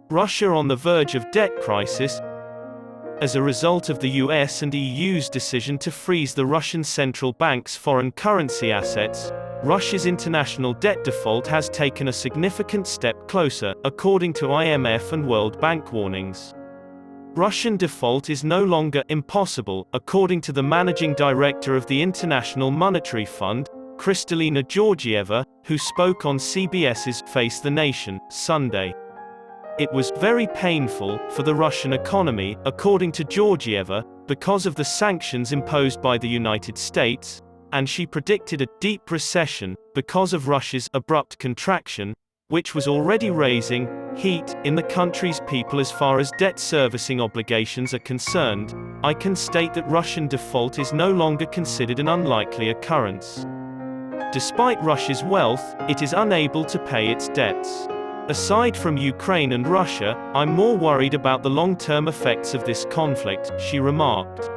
Russia on the verge of debt crisis. As a result of the US and EU's decision to freeze the Russian central bank's foreign currency assets, Russia's international debt default has taken a significant step closer, according to IMF and World Bank warnings. Russian default is no longer impossible, according to the managing director of the International Monetary Fund, Kristalina Georgieva, who spoke on CBS's Face the Nation Sunday. It was very painful for the Russian economy, according to Georgieva, because of the sanctions imposed by the United States, and she predicted a deep recession because of Russia's abrupt contraction, which was already raising heat in the country's people. As far as debt servicing obligations are concerned, I can state that Russian default is no longer considered an unlikely occurrence. Despite Russia's wealth, it is unable to pay its debts. Aside from Ukraine and Russia, I'm more worried about the long-term effects of this conflict, she remarked.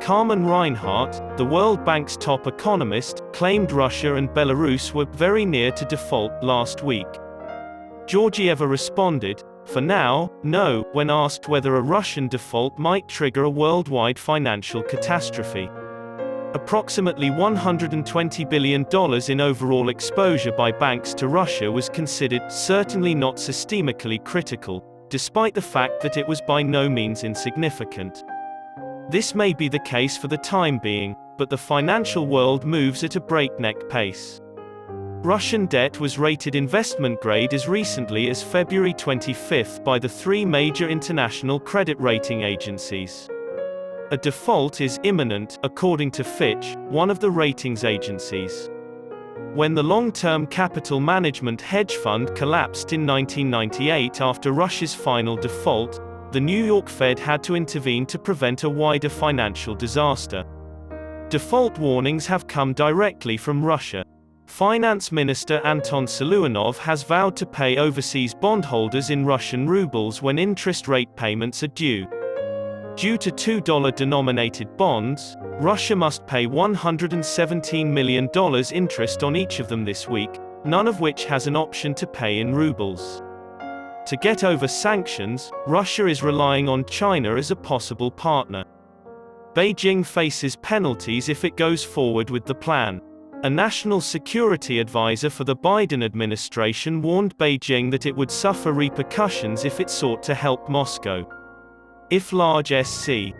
Carmen Reinhardt, the World Bank's top economist, claimed Russia and Belarus were very near to default last week. Georgieva responded, "For now, no," when asked whether a Russian default might trigger a worldwide financial catastrophe. Approximately $120 billion in overall exposure by banks to Russia was considered certainly not systemically critical, despite the fact that it was by no means insignificant. This may be the case for the time being, but the financial world moves at a breakneck pace. Russian debt was rated investment grade as recently as February 25 by the three major international credit rating agencies. A default is imminent, according to Fitch, one of the ratings agencies. When the long-term capital management hedge fund collapsed in 1998 after Russia's final default, the New York Fed had to intervene to prevent a wider financial disaster. Default warnings have come directly from Russia. Finance Minister Anton Siluanov has vowed to pay overseas bondholders in Russian rubles when interest rate payments are due. Due to $2-denominated bonds, Russia must pay $117 million interest on each of them this week, none of which has an option to pay in rubles. To get over sanctions, Russia is relying on China as a possible partner. Beijing faces penalties if it goes forward with the plan. A national security advisor for the Biden administration warned Beijing that it would suffer repercussions if it sought to help Moscow. If large SC